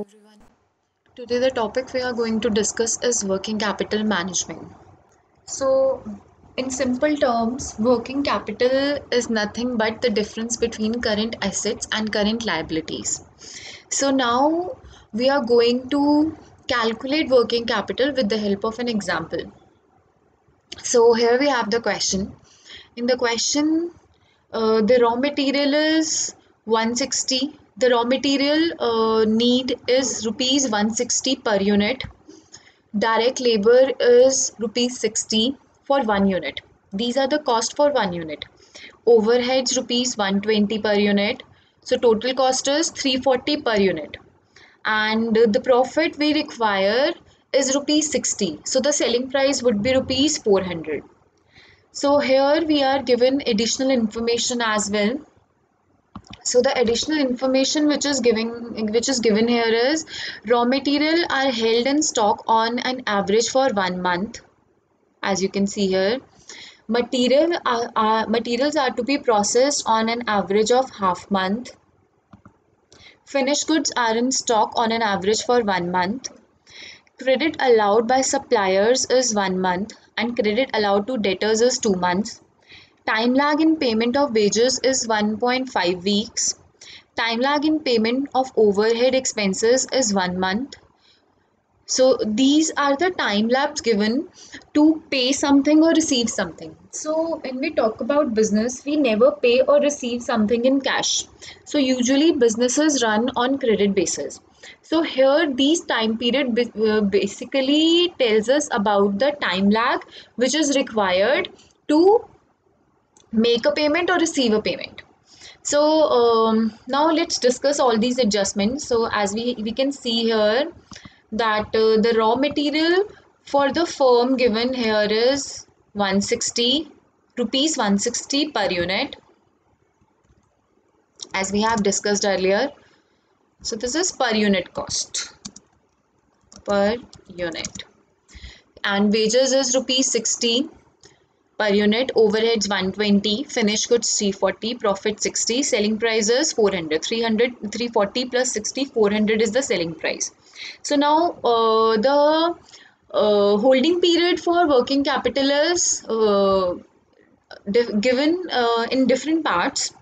Everyone. Today the topic we are going to discuss is working capital management. So, in simple terms, working capital is nothing but the difference between current assets and current liabilities. So now we are going to calculate working capital with the help of an example. So here we have the question. In the question, the raw material is 160. The raw material need is rupees 160 per unit. Direct labor is rupees 60 for 1 unit. These are the cost for 1 unit. Overheads rupees 120 per unit. So total cost is 340 per unit. And the profit we require is rupees 60. So the selling price would be rupees 400. So here we are given additional information as well. So the additional information which is given here is raw material are held in stock on an average for 1 month, as you can see here. Materials are to be processed on an average of half month. Finished goods are in stock on an average for 1 month. Credit allowed by suppliers is 1 month and credit allowed to debtors is 2 months. Time lag in payment of wages is 1.5 weeks. Time lag in payment of overhead expenses is 1 month. So these are the time lapse given to pay something or receive something. So when we talk about business, we never pay or receive something in cash. So usually businesses run on credit basis. So here these time period basically tells us about the time lag which is required to make a payment or receive a payment. So now let's discuss all these adjustments. So as we can see here that the raw material for the firm given here is 160 rupees 160 per unit, as we have discussed earlier. So this is per unit cost, per unit, and wages is rupees 60 per unit, overheads 120, finished goods 340, profit 60, selling prices 400, 340 plus 60, 400 is the selling price. So now the holding period for working capital is given in different parts.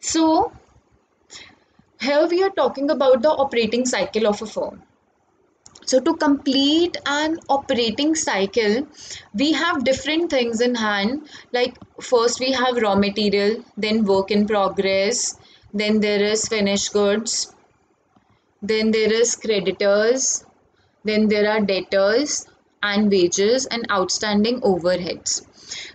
So here we are talking about the operating cycle of a firm. So to complete an operating cycle, we have different things in hand. Like first we have raw material, then work in progress, then there is finished goods, then there is creditors, then there are debtors and wages and outstanding overheads.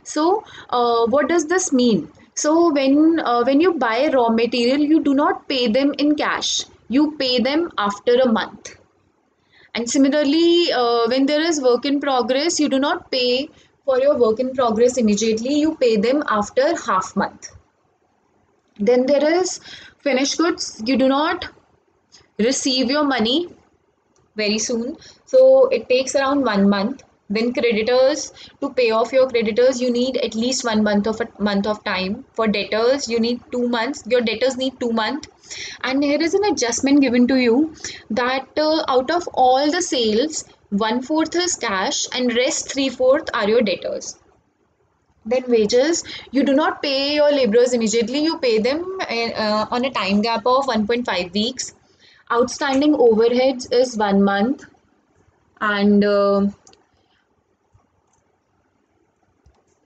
So what does this mean? So when you buy raw material, you do not pay them in cash. You pay them after a month. And similarly, when there is work in progress, you do not pay for your work in progress immediately, you pay them after half month. Then there is finished goods, you do not receive your money very soon. So it takes around 1 month. Then creditors, to pay off your creditors, you need at least 1 month of time. For debtors, you need 2 months. Your debtors need 2 months. And here is an adjustment given to you that out of all the sales, 1/4 is cash and rest 3/4 are your debtors. Then wages, you do not pay your laborers immediately, you pay them on a time gap of 1.5 weeks. Outstanding overheads is 1 month, and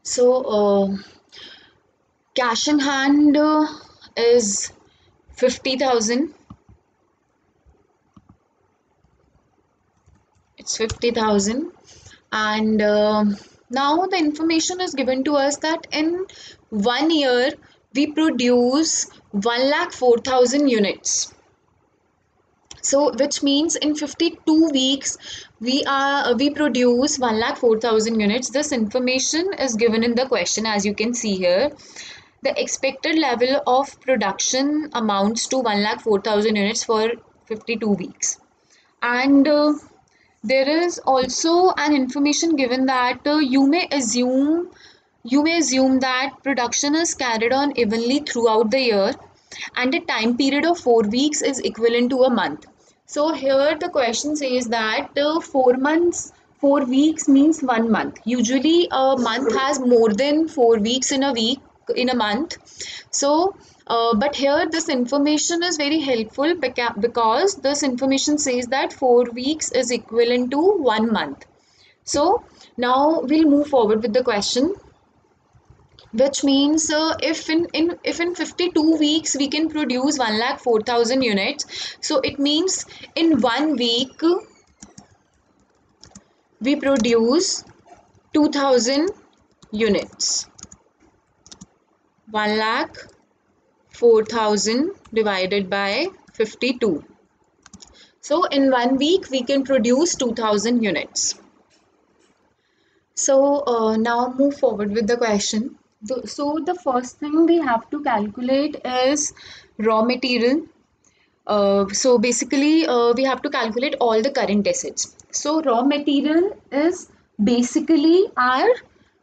so cash in hand is 50,000. It's 50,000, and now the information is given to us that in 1 year we produce 1,04,000 units. So which means in 52 weeks we produce 1,04,000 units. This information is given in the question, as you can see here. The expected level of production amounts to 1,04,000 units for 52 weeks. And there is also an information given that you may assume that production is carried on evenly throughout the year and a time period of 4 weeks is equivalent to a month. So here the question says that 4 months, 4 weeks means 1 month. Usually a month has more than 4 weeks in a week, in a month. So, but here this information is very helpful because this information says that 4 weeks is equivalent to 1 month. So now we'll move forward with the question, which means if in 52 weeks we can produce 1,04,000 units, so it means in 1 week we produce 2,000 units. 1,04,000 divided by 52. So in 1 week we can produce 2,000 units. So now move forward with the question. So the first thing we have to calculate is raw material. So basically we have to calculate all the current assets. So raw material is basically our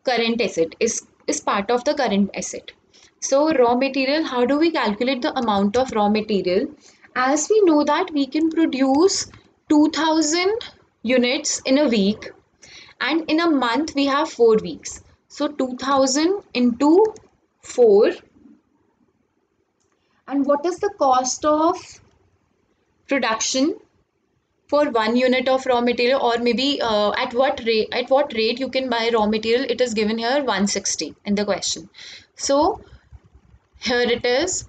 current asset, is part of the current asset. So raw material, how do we calculate the amount of raw material? As we know that we can produce 2,000 units in a week, and in a month we have 4 weeks. So 2,000 into 4. And what is the cost of production for 1 unit of raw material, or maybe at what rate you can buy raw material? It is given here 160 in the question. So here it is,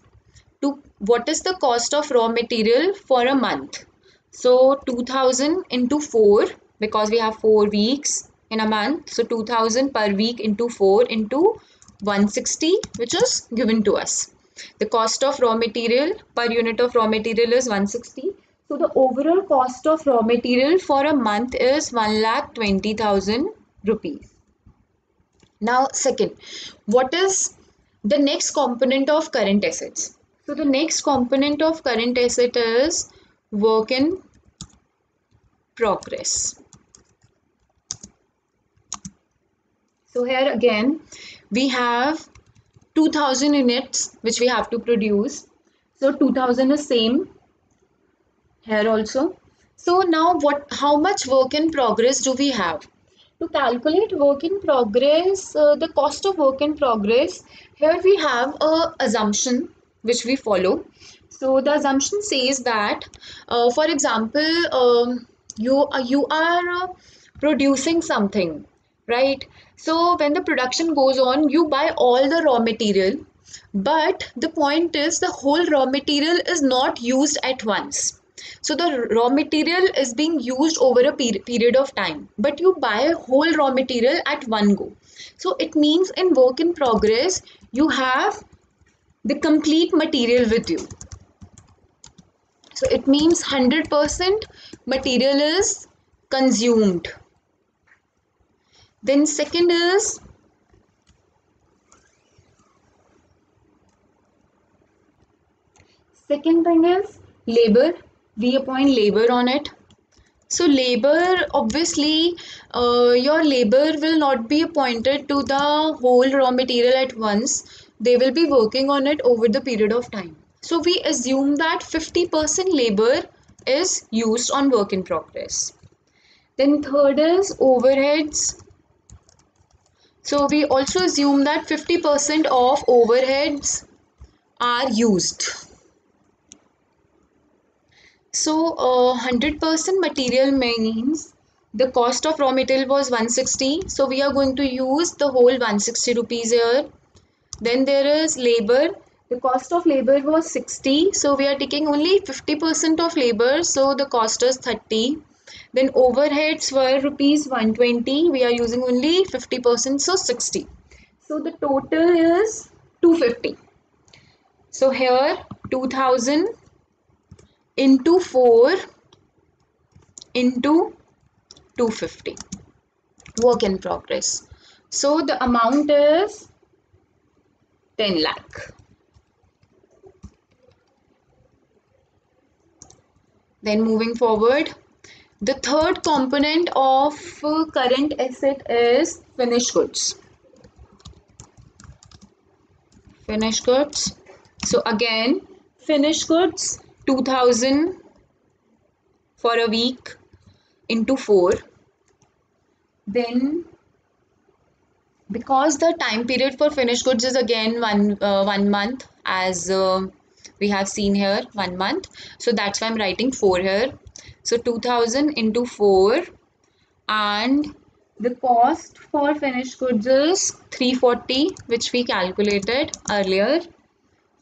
to what is the cost of raw material for a month? So 2,000 into 4, because we have 4 weeks in a month, so 2,000 per week into 4 into 160, which is given to us. The cost of raw material per unit of raw material is 160. So the overall cost of raw material for a month is 1,20,000 rupees. Now, second, what is the next component of current assets? So the next component of current asset is work in progress. So here again, we have 2,000 units which we have to produce. So 2,000 is same here also. So now how much work in progress do we have? To calculate work in progress, the cost of work in progress, here we have a assumption which we follow. So the assumption says that, for example, you are producing something, right? So when the production goes on, you buy all the raw material, but the point is the whole raw material is not used at once. So the raw material is being used over a period of time, but you buy whole raw material at one go. So it means in work in progress, you have the complete material with you. So it means 100% material is consumed. Then second thing is labor. We appoint labor on it. So labor, obviously, your labor will not be appointed to the whole raw material at once. They will be working on it over the period of time. So we assume that 50% labor is used on work in progress. Then third is overheads. So we also assume that 50% of overheads are used. So 100% material means the cost of raw material was 160. So we are going to use the whole 160 rupees here. Then there is labor. The cost of labor was 60. So we are taking only 50% of labor. So the cost is 30. Then overheads were rupees 120. We are using only 50%. So 60. So the total is 250. So here 2000 into 4 into 250 work in progress. So the amount is 10 lakh. Then moving forward, the third component of current asset is finished goods. Finished goods. So again, finished goods 2000 for a week into 4. Then because the time period for finished goods is again 1 month, as we have seen here, 1 month, so that's why I'm writing 4 here. So 2000 into 4, and the cost for finished goods is 340, which we calculated earlier.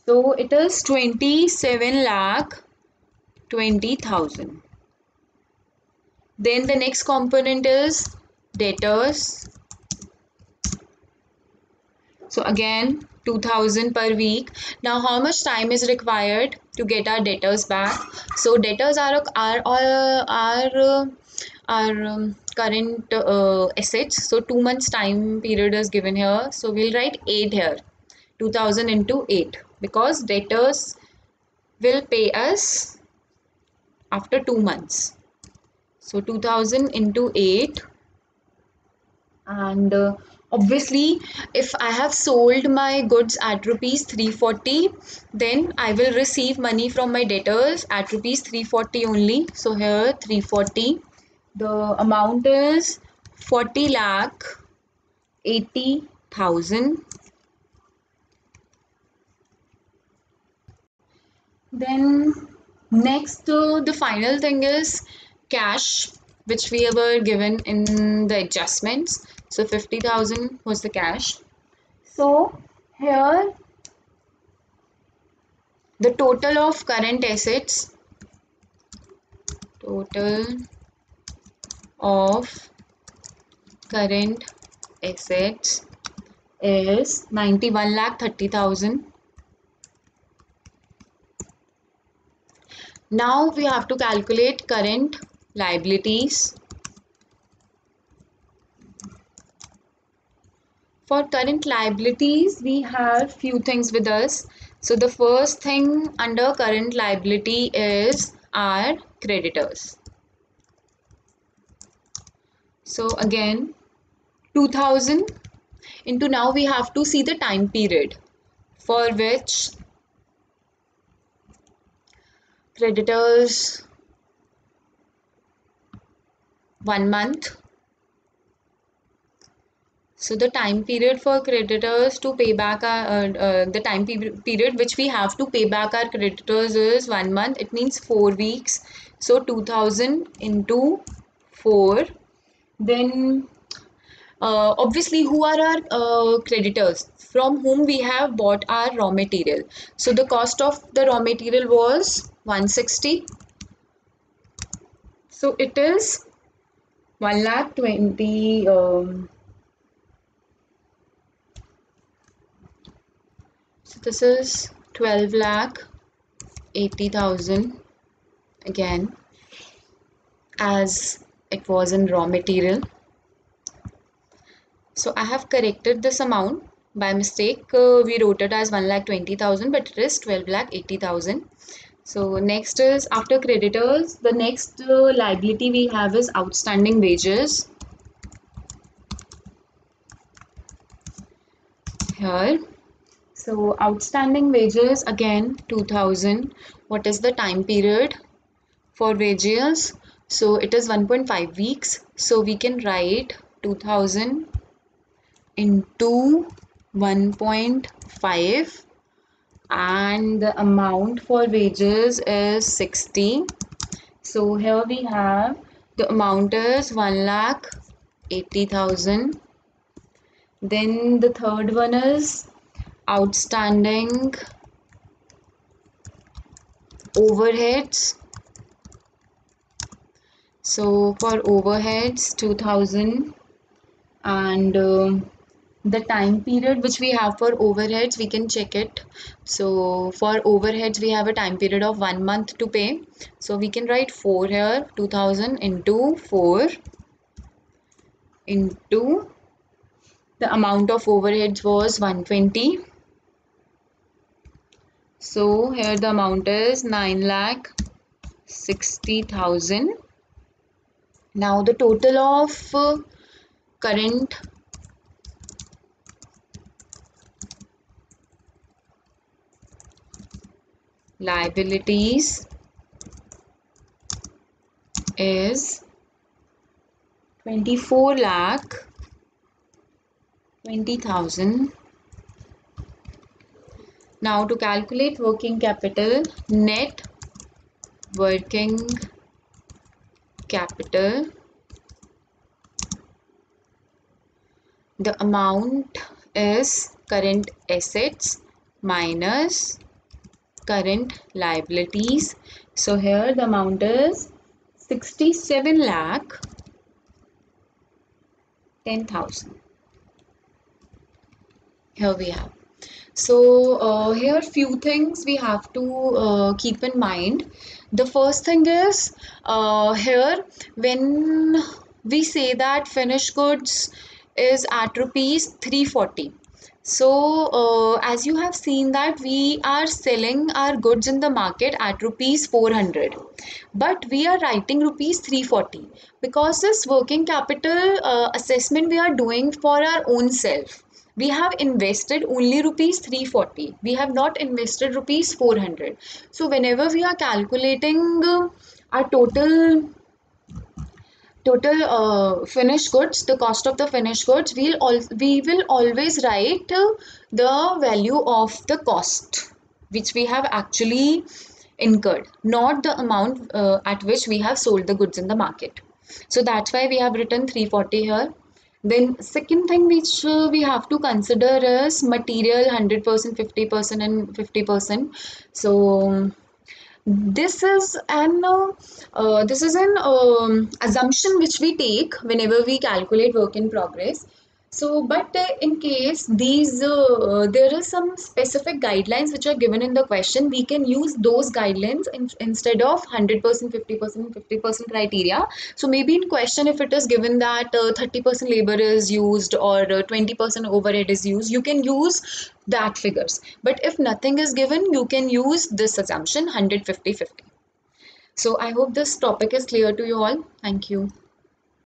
So it is 27 lakh 20,000. Then the next component is debtors. So again 2000 per week. Now how much time is required to get our debtors back? So debtors are current assets. So 2 months time period is given here. So we'll write 8 here. 2000 into 8, because debtors will pay us after 2 months. So 2000 into 8, and obviously if I have sold my goods at rupees 340, then I will receive money from my debtors at rupees 340 only. So here 340, the amount is 40 lakh 80,000. Then next, the final thing is cash, which we were given in the adjustments. So 50,000 was the cash. So here the total of current assets, total of current assets is 91 lakh 30,000. Now we have to calculate current liabilities. For current liabilities, we have few things with us. So the first thing under current liability is our creditors. So again 2000 into, now we have to see the time period for which creditors 1 month. So the time period for creditors to pay back the time period which we have to pay back our creditors is 1 month. It means 4 weeks. So 2000 into 4. Then obviously, who are our creditors? From whom we have bought our raw material. So the cost of the raw material was 160. So it is 1 lakh 20. So this is 12 lakh 80,000 again, as it was in raw material. So I have corrected this amount by mistake. We wrote it as 1,20,000, but it is 12,80,000. So next is, after creditors, the next liability we have is outstanding wages. Here, so outstanding wages again 2000. What is the time period for wages? So it is 1.5 weeks. So we can write 2000 into 1.5, and the amount for wages is 60. So here we have the amount is 1,80,000. Then the third one is outstanding overheads. So for overheads 2000, and the time period which we have for overheads, we can check it. So for overheads we have a time period of 1 month to pay. So we can write 4 here. 2000 into 4 into the amount of overheads was 120. So here the amount is 9,60,000. Now the total of current liabilities is 24 lakh 20,000. Now to calculate working capital, net working capital, the amount is current assets minus current liabilities. So here the amount is 67 lakh 10,000. Here we have. So here few things we have to keep in mind. The first thing is here when we say that finished goods is at rupees 340. So as you have seen that we are selling our goods in the market at rupees 400, but we are writing rupees 340 because this working capital assessment we are doing for our own self. We have invested only rupees 340. We have not invested rupees 400. So whenever we are calculating our total finished goods, the cost of the finished goods, we will always write the value of the cost which we have actually incurred, not the amount at which we have sold the goods in the market. So that's why we have written 340 here. Then second thing which we have to consider is material 100%, 50% and 50%. So this is an assumption which we take whenever we calculate work in progress. So, but in case there is some specific guidelines which are given in the question, we can use those guidelines instead of 100%, 50%, 50% criteria. So maybe in question, if it is given that 30% labor is used or 20% overhead is used, you can use that figures. But if nothing is given, you can use this assumption 100, 50, 50. So I hope this topic is clear to you all. Thank you.